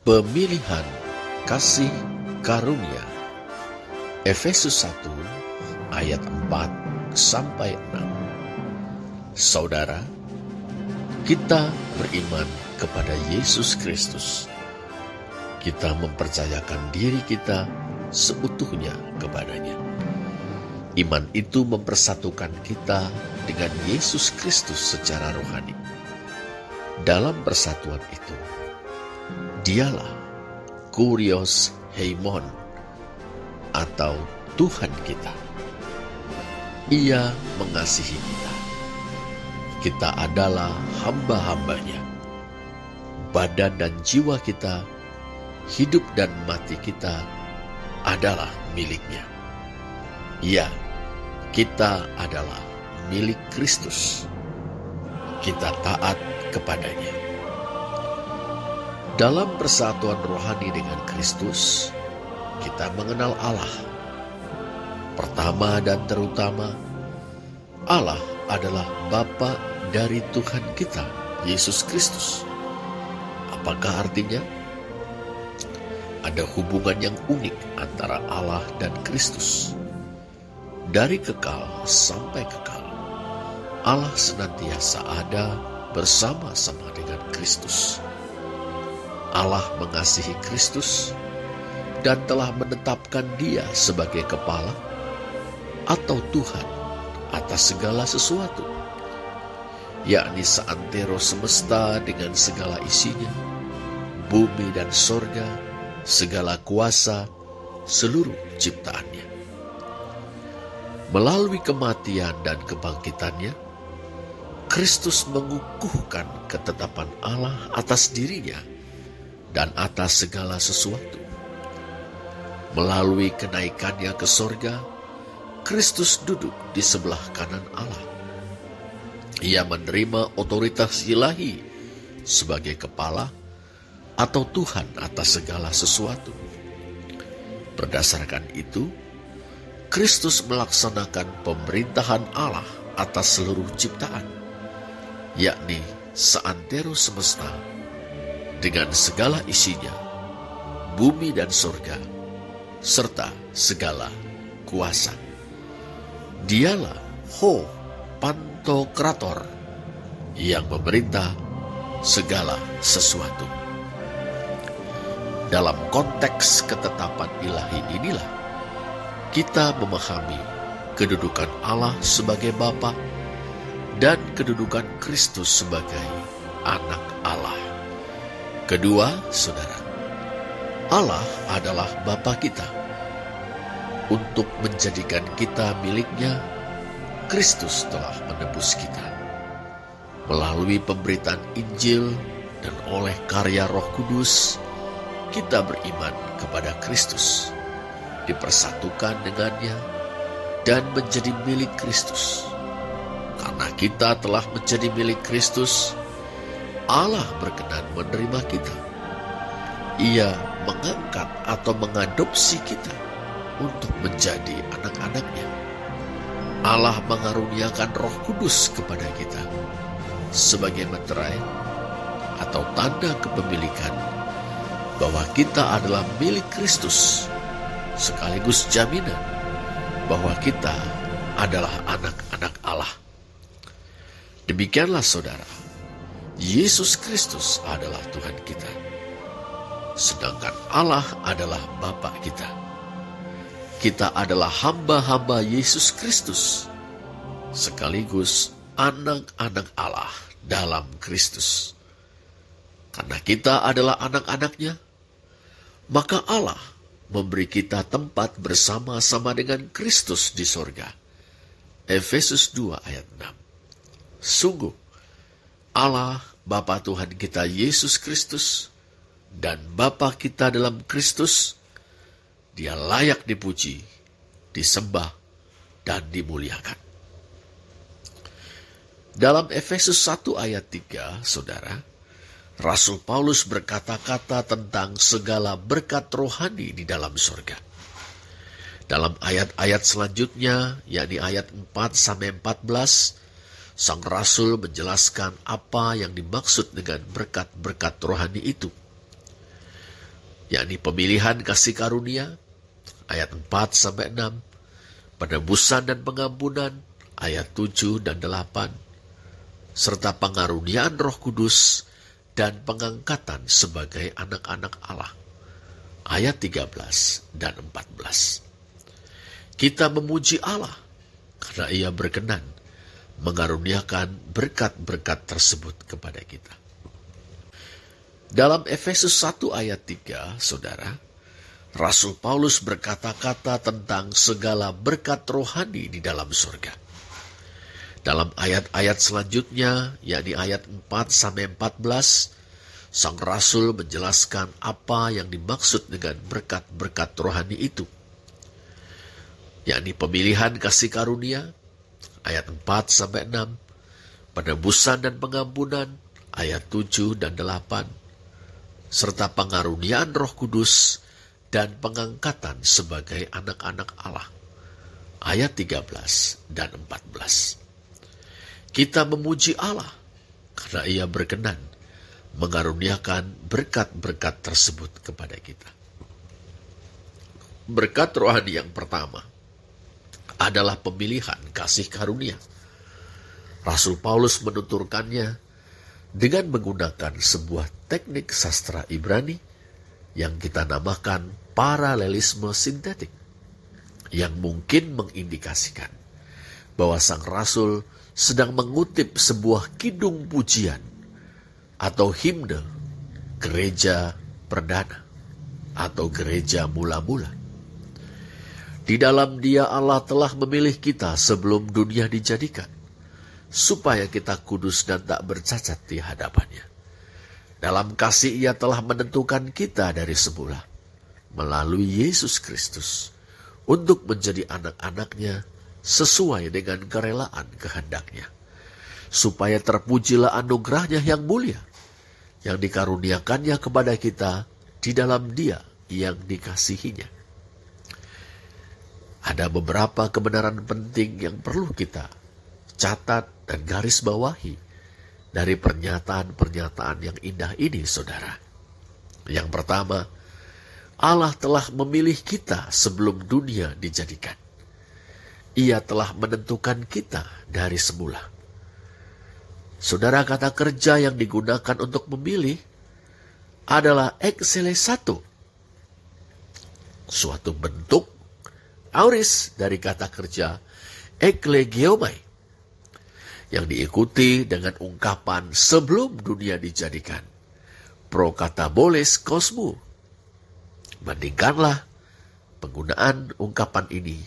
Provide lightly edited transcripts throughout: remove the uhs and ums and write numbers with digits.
Pemilihan kasih karunia. Efesus 1 ayat 4-6. Saudara, kita beriman kepada Yesus Kristus. Kita mempercayakan diri kita seutuhnya kepadanya. Iman itu mempersatukan kita dengan Yesus Kristus secara rohani. Dalam persatuan itu, Dialah Kurios Heimon atau Tuhan kita. Ia mengasihi kita. Kita adalah hamba-hambanya. Badan dan jiwa kita, hidup dan mati kita adalah miliknya. Ya, kita adalah milik Kristus. Kita taat kepadanya. Dalam persatuan rohani dengan Kristus, kita mengenal Allah. Pertama dan terutama, Allah adalah Bapa dari Tuhan kita, Yesus Kristus. Apakah artinya? Ada hubungan yang unik antara Allah dan Kristus. Dari kekal sampai kekal, Allah senantiasa ada bersama-sama dengan Kristus. Allah mengasihi Kristus dan telah menetapkan Dia sebagai kepala atau Tuhan atas segala sesuatu, yakni seantero semesta dengan segala isinya, bumi dan sorga, segala kuasa, seluruh ciptaannya. Melalui kematian dan kebangkitannya, Kristus mengukuhkan ketetapan Allah atas dirinya dan atas segala sesuatu. Melalui kenaikannya ke sorga, Kristus duduk di sebelah kanan Allah. Ia menerima otoritas ilahi sebagai kepala atau Tuhan atas segala sesuatu. Berdasarkan itu, Kristus melaksanakan pemerintahan Allah atas seluruh ciptaan, yakni seantero semesta dengan segala isinya, bumi dan surga, serta segala kuasa. Dialah Ho Pantokrator yang memerintah segala sesuatu. Dalam konteks ketetapan ilahi inilah kita memahami kedudukan Allah sebagai Bapa dan kedudukan Kristus sebagai anak Allah. Kedua, saudara, Allah adalah Bapa kita. Untuk menjadikan kita miliknya, Kristus telah menebus kita. Melalui pemberitaan Injil dan oleh karya Roh Kudus, kita beriman kepada Kristus, dipersatukan dengannya, dan menjadi milik Kristus. Karena kita telah menjadi milik Kristus, Allah berkenan menerima kita. Ia mengangkat atau mengadopsi kita untuk menjadi anak-anaknya. Allah mengaruniakan Roh Kudus kepada kita sebagai meterai atau tanda kepemilikan bahwa kita adalah milik Kristus, sekaligus jaminan bahwa kita adalah anak-anak Allah. Demikianlah saudara, Yesus Kristus adalah Tuhan kita, sedangkan Allah adalah Bapa kita. Kita adalah hamba-hamba Yesus Kristus, sekaligus anak-anak Allah dalam Kristus. Karena kita adalah anak-anaknya, maka Allah memberi kita tempat bersama-sama dengan Kristus di sorga. Efesus 2 ayat 6. Sungguh, Allah Bapa Tuhan kita Yesus Kristus dan Bapa kita dalam Kristus, Dia layak dipuji, disembah, dan dimuliakan. Dalam Efesus 1 ayat 3, saudara, Rasul Paulus berkata-kata tentang segala berkat rohani di dalam surga. Dalam ayat-ayat selanjutnya, yakni ayat 4-14, Sang Rasul menjelaskan apa yang dimaksud dengan berkat-berkat rohani itu. yakni pemilihan kasih karunia, ayat 4-6, penebusan dan pengampunan, ayat 7 dan 8, serta pengaruniaan Roh Kudus dan pengangkatan sebagai anak-anak Allah, ayat 13 dan 14. Kita memuji Allah karena Ia berkenan mengaruniakan berkat-berkat tersebut kepada kita. Dalam Efesus 1 ayat 3, saudara, Rasul Paulus berkata-kata tentang segala berkat rohani di dalam surga. Dalam ayat-ayat selanjutnya, yakni ayat 4-14, Sang Rasul menjelaskan apa yang dimaksud dengan berkat-berkat rohani itu, yakni pemilihan kasih karunia, ayat 4-6, penebusan dan pengampunan, ayat 7 dan 8, serta pengaruniaan Roh Kudus dan pengangkatan sebagai anak-anak Allah, ayat 13 dan 14. Kita memuji Allah karena Ia berkenan mengaruniakan berkat-berkat tersebut kepada kita. Berkat rohani yang pertama adalah pemilihan kasih karunia. Rasul Paulus menuturkannya dengan menggunakan sebuah teknik sastra Ibrani yang kita namakan paralelisme sintetik, yang mungkin mengindikasikan bahwa Sang Rasul sedang mengutip sebuah kidung pujian atau himne gereja perdana atau gereja mula-mula. Di dalam Dia Allah telah memilih kita sebelum dunia dijadikan, supaya kita kudus dan tak bercacat di hadapannya. Dalam kasih Ia telah menentukan kita dari semula, melalui Yesus Kristus, untuk menjadi anak-anak-Nya sesuai dengan kerelaan kehendak-Nya, supaya terpujilah anugerah-Nya yang mulia, yang dikaruniakannya kepada kita di dalam Dia yang dikasihinya. Ada beberapa kebenaran penting yang perlu kita catat dan garis bawahi dari pernyataan-pernyataan yang indah ini, saudara. Yang pertama, Allah telah memilih kita sebelum dunia dijadikan. Ia telah menentukan kita dari semula. Saudara, kata kerja yang digunakan untuk memilih adalah exelesato, suatu bentuk auris dari kata kerja eklegiomai, yang diikuti dengan ungkapan sebelum dunia dijadikan, prokataboles kosmu. Bandingkanlah penggunaan ungkapan ini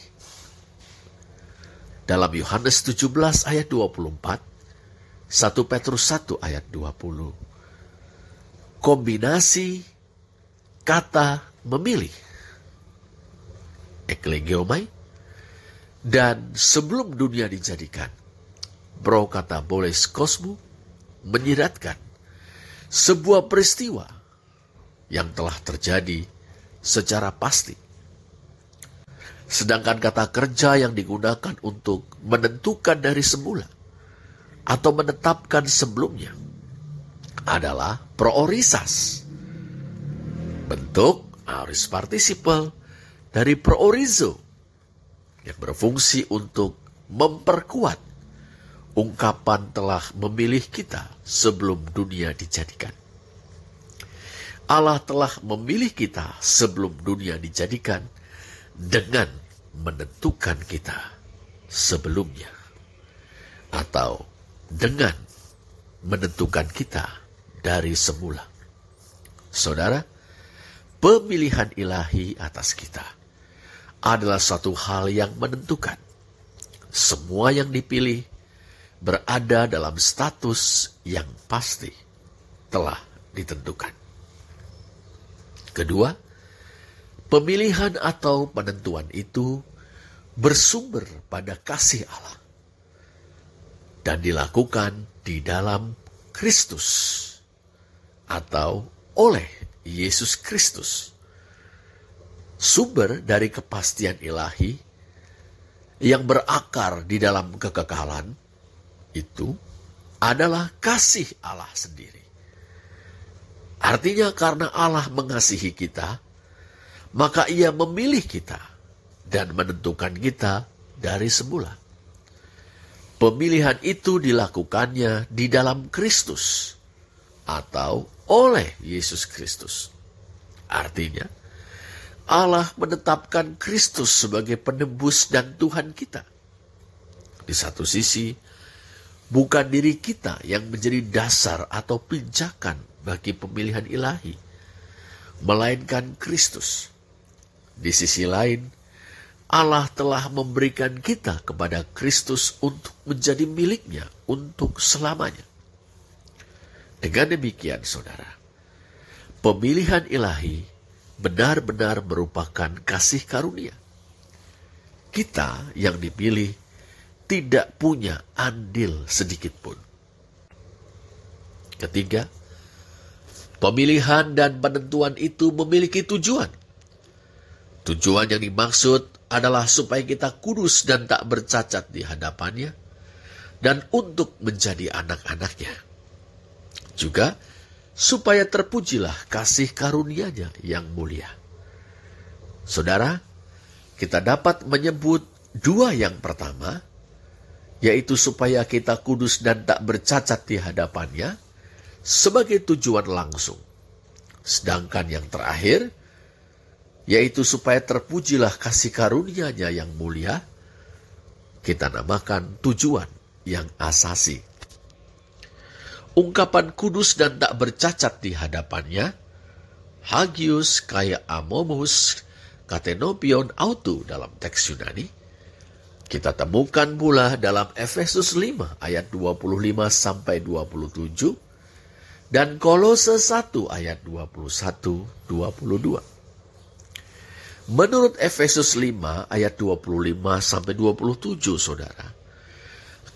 dalam Yohanes 17 ayat 24, 1 Petrus 1 ayat 20. Kombinasi kata memilih, eklegiomai, dan sebelum dunia dijadikan, prokataboles kosmu, menyiratkan sebuah peristiwa yang telah terjadi secara pasti. Sedangkan kata kerja yang digunakan untuk menentukan dari semula atau menetapkan sebelumnya adalah proorisas, bentuk aorist participle dari proorizo, yang berfungsi untuk memperkuat ungkapan telah memilih kita sebelum dunia dijadikan. Allah telah memilih kita sebelum dunia dijadikan dengan menentukan kita sebelumnya, atau dengan menentukan kita dari semula. Saudara, pemilihan ilahi atas kita adalah satu hal yang menentukan. Semua yang dipilih berada dalam status yang pasti telah ditentukan. Kedua, pemilihan atau penentuan itu bersumber pada kasih Allah dan dilakukan di dalam Kristus atau oleh Yesus Kristus. Sumber dari kepastian ilahi yang berakar di dalam kekekalan itu adalah kasih Allah sendiri. Artinya karena Allah mengasihi kita, maka Ia memilih kita dan menentukan kita dari semula. Pemilihan itu dilakukannya di dalam Kristus atau oleh Yesus Kristus. Artinya, Allah menetapkan Kristus sebagai penebus dan Tuhan kita. Di satu sisi, bukan diri kita yang menjadi dasar atau pijakan bagi pemilihan ilahi, melainkan Kristus. Di sisi lain, Allah telah memberikan kita kepada Kristus untuk menjadi miliknya untuk selamanya. Dengan demikian, saudara, pemilihan ilahi benar-benar merupakan kasih karunia. Kita yang dipilih tidak punya andil sedikit pun. Ketiga, pemilihan dan penentuan itu memiliki tujuan. Tujuan yang dimaksud adalah supaya kita kudus dan tak bercacat di hadapannya, dan untuk menjadi anak-anaknya. Juga supaya terpujilah kasih karunia-Nya yang mulia. Saudara, kita dapat menyebut dua yang pertama, yaitu supaya kita kudus dan tak bercacat di hadapannya, sebagai tujuan langsung. Sedangkan yang terakhir, yaitu supaya terpujilah kasih karunia-Nya yang mulia, kita namakan tujuan yang asasi. Ungkapan kudus dan tak bercacat di hadapannya, hagios kai amomus katenopion autu dalam teks Yunani, kita temukan pula dalam Efesus 5 ayat 25-27 dan Kolose 1 ayat 21-22. Menurut Efesus 5 ayat 25-27, saudara,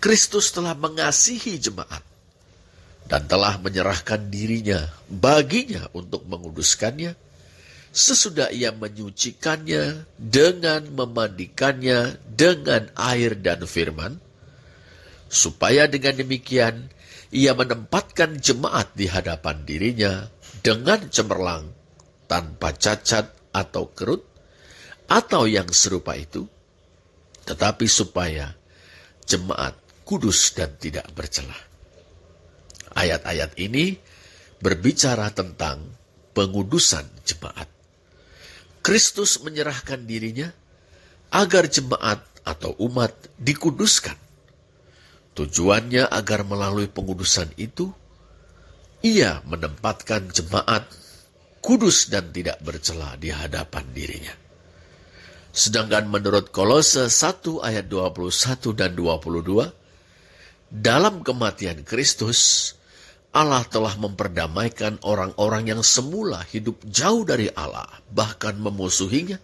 Kristus telah mengasihi jemaat dan telah menyerahkan dirinya baginya untuk menguduskannya, sesudah Ia menyucikannya dengan memandikannya dengan air dan firman, supaya dengan demikian Ia menempatkan jemaat di hadapan dirinya dengan cemerlang, tanpa cacat atau kerut, atau yang serupa itu, tetapi supaya jemaat kudus dan tidak bercelah. Ayat-ayat ini berbicara tentang pengudusan jemaat. Kristus menyerahkan dirinya agar jemaat atau umat dikuduskan. Tujuannya agar melalui pengudusan itu, Ia menempatkan jemaat kudus dan tidak bercela di hadapan dirinya. Sedangkan menurut Kolose 1 ayat 21 dan 22, dalam kematian Kristus, Allah telah memperdamaikan orang-orang yang semula hidup jauh dari Allah, bahkan memusuhinya,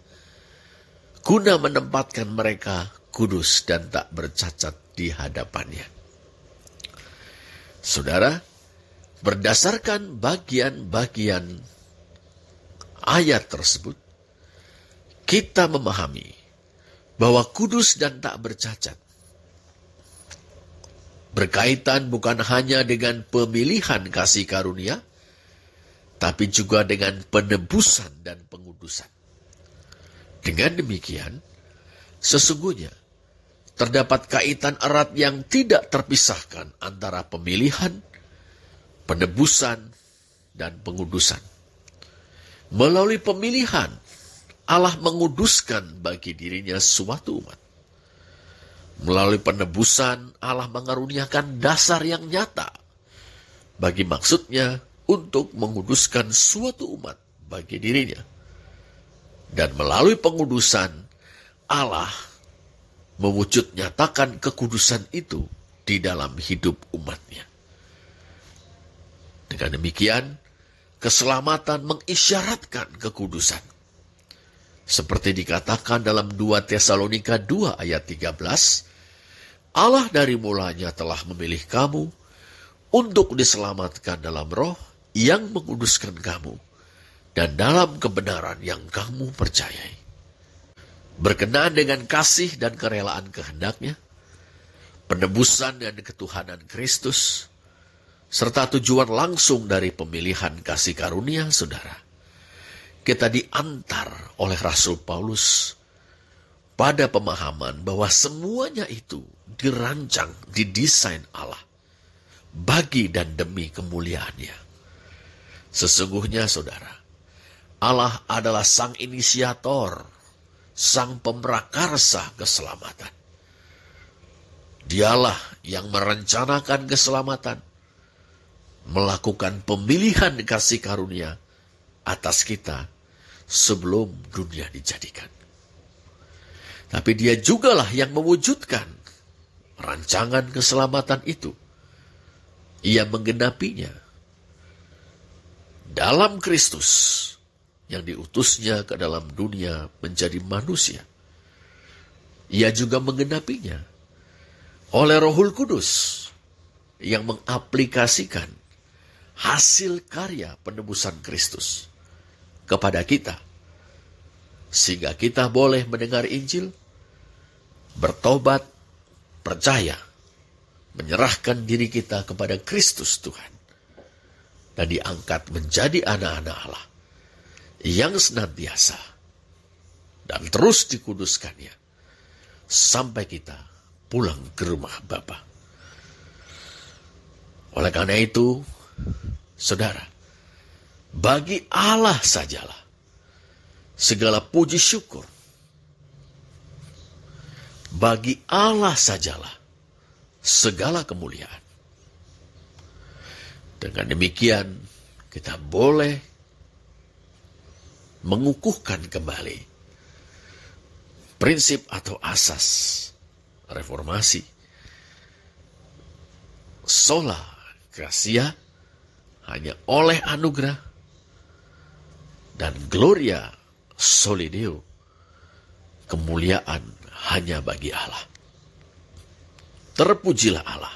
guna menempatkan mereka kudus dan tak bercacat di hadapannya. Saudara, berdasarkan bagian-bagian ayat tersebut, kita memahami bahwa kudus dan tak bercacat berkaitan bukan hanya dengan pemilihan kasih karunia, tapi juga dengan penebusan dan pengudusan. Dengan demikian, sesungguhnya terdapat kaitan erat yang tidak terpisahkan antara pemilihan, penebusan, dan pengudusan. Melalui pemilihan, Allah menguduskan bagi dirinya suatu umat. Melalui penebusan, Allah mengaruniakan dasar yang nyata bagi maksudnya untuk menguduskan suatu umat bagi dirinya. Dan melalui pengudusan, Allah mewujud nyatakan kekudusan itu di dalam hidup umatnya. Dengan demikian, keselamatan mengisyaratkan kekudusan. Seperti dikatakan dalam 2 Tesalonika 2 ayat 13, Allah dari mulanya telah memilih kamu untuk diselamatkan dalam roh yang menguduskan kamu dan dalam kebenaran yang kamu percayai. Berkenaan dengan kasih dan kerelaan kehendak-Nya, penebusan dan ketuhanan Kristus, serta tujuan langsung dari pemilihan kasih karunia, saudara, kita diantar oleh Rasul Paulus pada pemahaman bahwa semuanya itu dirancang, didesain Allah bagi dan demi kemuliaannya. Sesungguhnya, saudara, Allah adalah sang inisiator, sang pemrakarsa keselamatan. Dialah yang merencanakan keselamatan, melakukan pemilihan kasih karunia atas kita sebelum dunia dijadikan. Tapi Dia jugalah yang mewujudkan rancangan keselamatan itu. Ia menggenapinya dalam Kristus yang diutusnya ke dalam dunia menjadi manusia. Ia juga menggenapinya oleh Rohul Kudus yang mengaplikasikan hasil karya penebusan Kristus kepada kita, sehingga kita boleh mendengar Injil, bertobat, percaya, menyerahkan diri kita kepada Kristus Tuhan, dan diangkat menjadi anak-anak Allah yang senantiasa dan terus dikuduskannya sampai kita pulang ke rumah Bapa. Oleh karena itu, saudara, bagi Allah sajalah segala puji syukur. Bagi Allah sajalah segala kemuliaan. Dengan demikian, kita boleh mengukuhkan kembali prinsip atau asas reformasi. Sola gratia, hanya oleh anugerah, dan gloria soli Deo, kemuliaan hanya bagi Allah. Terpujilah Allah